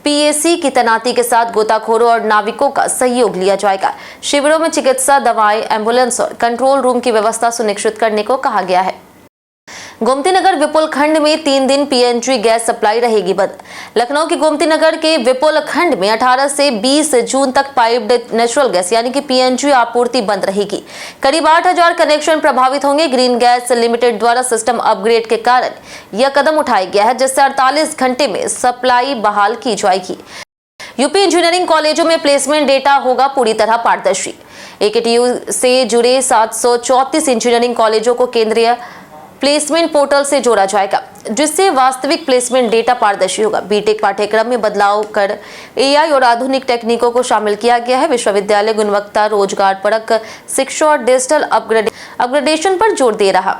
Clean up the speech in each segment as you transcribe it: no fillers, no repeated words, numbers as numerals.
PAC की तैनाती के साथ गोताखोरों और नाविकों का सहयोग लिया जाएगा। शिविरों में चिकित्सा, दवाएं, एम्बुलेंस और कंट्रोल रूम की व्यवस्था सुनिश्चित करने को कहा गया है। गोमती नगर विपुल खंड में 3 दिन पीएनजी गैस सप्लाई रहेगी बंद। लखनऊ के गोमती नगर के विपुल खंड में 18 से 20 जून तक पाइप्ड नेचुरल गैस यानी कि पीएनजी आपूर्ति बंद रहेगी। करीब 8000 कनेक्शन प्रभावित होंगे। ग्रीन गैस लिमिटेड द्वारा सिस्टम अपग्रेड के कारण यह कदम उठाया गया है, जिससे 48 घंटे में सप्लाई बहाल की जाएगी। यूपी इंजीनियरिंग कॉलेजों में प्लेसमेंट डेटा होगा पूरी तरह पारदर्शी। एकेटीयू से जुड़े 734 इंजीनियरिंग कॉलेजों को केंद्रीय प्लेसमेंट पोर्टल से जोड़ा जाएगा, जिससे वास्तविक प्लेसमेंट डेटा पारदर्शी होगा। बीटेक पाठ्यक्रम में बदलाव कर एआई और आधुनिक तकनीकों को शामिल किया गया है। विश्वविद्यालय गुणवत्ता, रोजगार परक शिक्षा और डिजिटल अपग्रेडेशन पर जोर दे रहा।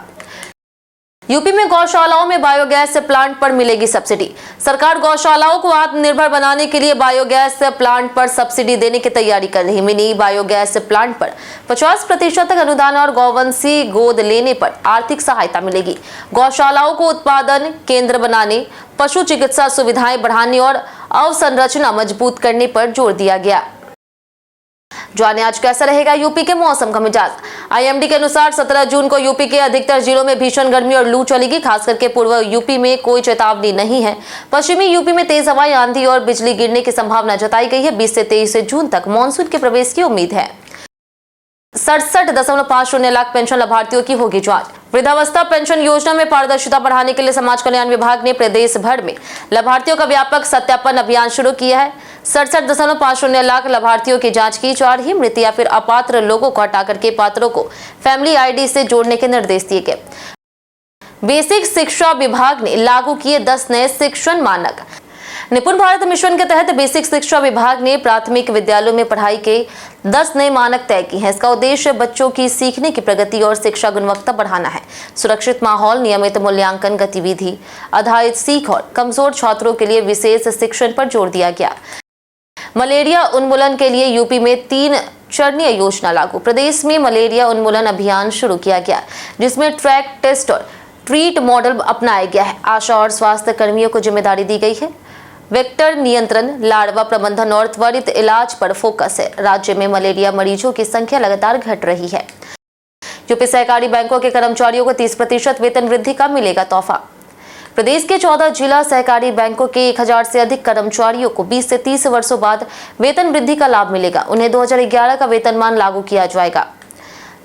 यूपी में गौशालाओं में बायोगैस प्लांट पर मिलेगी सब्सिडी। सरकार गौशालाओं को आत्मनिर्भर बनाने के लिए बायोगैस प्लांट पर सब्सिडी देने की तैयारी कर रही है। मिनी बायोगैस प्लांट पर 50% तक अनुदान और गौवंशी गोद लेने पर आर्थिक सहायता मिलेगी। गौशालाओं को उत्पादन केंद्र बनाने, पशु चिकित्सा सुविधाएं बढ़ाने और अवसंरचना मजबूत करने पर जोर दिया गया। जाने आज कैसा रहेगा यूपी के मौसम का मिजाज। आईएमडी के अनुसार 17 जून को यूपी के अधिकतर जिलों में भीषण गर्मी और लू चलेगी। खास करके पूर्व यूपी में कोई चेतावनी नहीं है। पश्चिमी यूपी में तेज हवाएं, आंधी और बिजली गिरने की संभावना जताई गई है। 20 से 23 जून तक मानसून के प्रवेश की उम्मीद है। 67.50 लाख पेंशन लाभार्थियों की होगी जांच। वृद्धावस्था पेंशन योजना में पारदर्शिता बढ़ाने के लिए समाज कल्याण विभाग ने प्रदेश भर में लाभार्थियों का व्यापक सत्यापन अभियान शुरू किया है। 67.50 लाख लाभार्थियों की जांच की जा रही। मृत या फिर अपात्र लोगों को हटा करके पात्रों को फैमिली आईडी से जोड़ने के निर्देश दिए गए। बेसिक शिक्षा विभाग ने लागू किए 10 नए शिक्षण मानक। निपुण भारत मिशन के तहत बेसिक शिक्षा विभाग ने प्राथमिक विद्यालयों में पढ़ाई के 10 नए मानक तय किए हैं। इसका उद्देश्य बच्चों की सीखने की प्रगति और शिक्षा गुणवत्ता बढ़ाना है। सुरक्षित माहौल, नियमित मूल्यांकन गतिविधि आधारित सीख और कमजोर छात्रों के लिए विशेष शिक्षण पर जोर दिया गया। मलेरिया उन्मूलन के लिए यूपी में 3 चरणीय योजना लागू। प्रदेश में मलेरिया उन्मूलन अभियान शुरू किया गया, जिसमें ट्रैक, टेस्ट और ट्रीट मॉडल अपनाया गया है। आशा और स्वास्थ्य कर्मियों को जिम्मेदारी दी गई है। वेक्टर नियंत्रण, लार्वा प्रबंधन और त्वरित इलाज पर फोकस है। राज्य में मलेरिया मरीजों की संख्या लगातार घट रही है। यूपी सहकारी बैंकों के कर्मचारियों को 30% वेतन वृद्धि का मिलेगा तोहफा। प्रदेश के 14 जिला सहकारी बैंकों के 1000 से अधिक कर्मचारियों को 20 से 30 वर्षों बाद वेतन वृद्धि का लाभ मिलेगा। उन्हें 2011 का वेतनमान लागू किया जाएगा,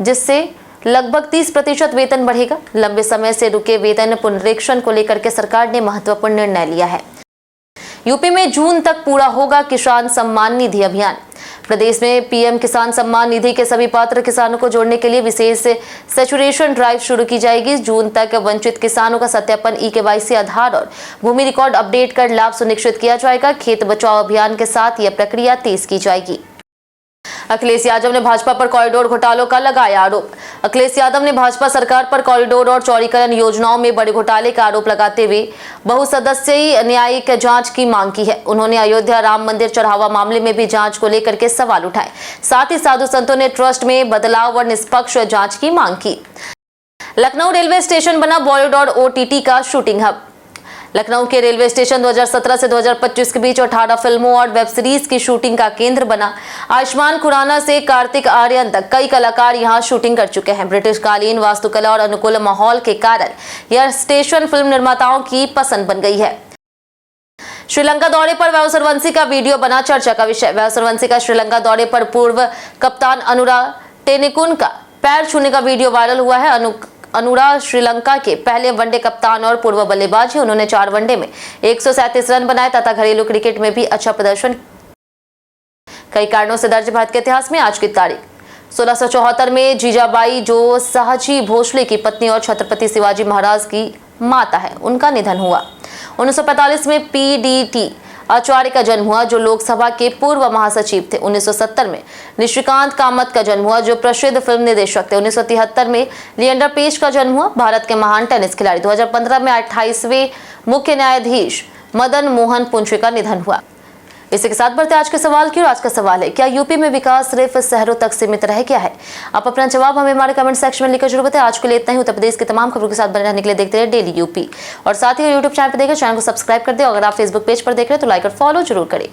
जिससे लगभग 30% वेतन बढ़ेगा। लंबे समय से रुके वेतन पुनरीक्षण को लेकर के सरकार ने महत्वपूर्ण निर्णय लिया है। यूपी में जून तक पूरा होगा किसान सम्मान निधि अभियान। प्रदेश में पीएम किसान सम्मान निधि के सभी पात्र किसानों को जोड़ने के लिए विशेष सैचुरेशन ड्राइव शुरू की जाएगी। जून तक वंचित किसानों का सत्यापन, ई-केवाईसी, आधार और भूमि रिकॉर्ड अपडेट कर लाभ सुनिश्चित किया जाएगा। खेत बचाओ अभियान के साथ यह प्रक्रिया तेज की जाएगी। अखिलेश यादव ने भाजपा पर कॉरिडोर घोटालों का लगाया आरोप। अखिलेश यादव ने भाजपा सरकार पर कॉरिडोर और चौड़ीकरण योजनाओं में बड़े घोटाले का आरोप लगाते हुए बहुसदस्यीय न्यायिक जांच की मांग की है। उन्होंने अयोध्या राम मंदिर चढ़ावा मामले में भी जांच को लेकर के सवाल उठाए। साथ ही साधु संतों ने ट्रस्ट में बदलाव और निष्पक्ष जांच की मांग की। लखनऊ रेलवे स्टेशन बना बॉलीवुड और ओटीटी का शूटिंग हब। लखनऊ के रेलवे स्टेशन 2017 से 2025 के बीच 18 फिल्मों और वेब सीरीज की शूटिंग का केंद्र बना। आयुष्मान खुराना से कार्तिक आर्यन तक कई कलाकार यहां शूटिंग कर चुके हैं। ब्रिटिश कालीन वास्तुकला और अनुकूल माहौल के कारण यह स्टेशन फिल्म निर्माताओं की पसंद बन गई है। श्रीलंका दौरे पर वैभव सूर्यवंशी का वीडियो बना चर्चा का विषय। वैभव सूर्यवंशी का श्रीलंका दौरे पर पूर्व कप्तान अनुरा टेनिकुन का पैर छूने का वीडियो वायरल हुआ है। अनुरा श्रीलंका के पहले वनडे कप्तान और पूर्व बल्लेबाज हैं। उन्होंने 4 वनडे में 137 रन बनाए तथा घरेलू क्रिकेट में भी अच्छा प्रदर्शन। कई कारणों से दर्ज भारत के इतिहास में आज की तारीख 1674 में जीजाबाई, जो शाहजी भोसले की पत्नी और छत्रपति शिवाजी महाराज की माता है, उनका निधन हुआ। 1945 में पीडीटी आचार्य का जन्म हुआ, जो लोकसभा के पूर्व महासचिव थे। 1970 में निशिकांत कामत का जन्म हुआ, जो प्रसिद्ध फिल्म निर्देशक थे। 1973 में लिएंडर पेश का जन्म हुआ, भारत के महान टेनिस खिलाड़ी। 2015 में 28वें मुख्य न्यायाधीश मदन मोहन पुंछे का निधन हुआ। इसी के साथ बढ़ते आज के सवाल की। और आज का सवाल है, क्या यूपी में विकास सिर्फ शहरों तक सीमित रह गया है? आप अपना जवाब हमें हमारे कमेंट सेक्शन में लिखकर जरूर बताएं। आज के लिए इतना ही। उत्तर प्रदेश की तमाम खबरों के साथ बने रहने के लिए देखते रहे डेली यूपी, और साथ ही यूट्यूब चैनल पर देखें, चैनल को सब्सक्राइब कर दे। अगर आप फेसबुक पेज पर देख रहे हैं तो लाइक और फॉलो जरूर करें।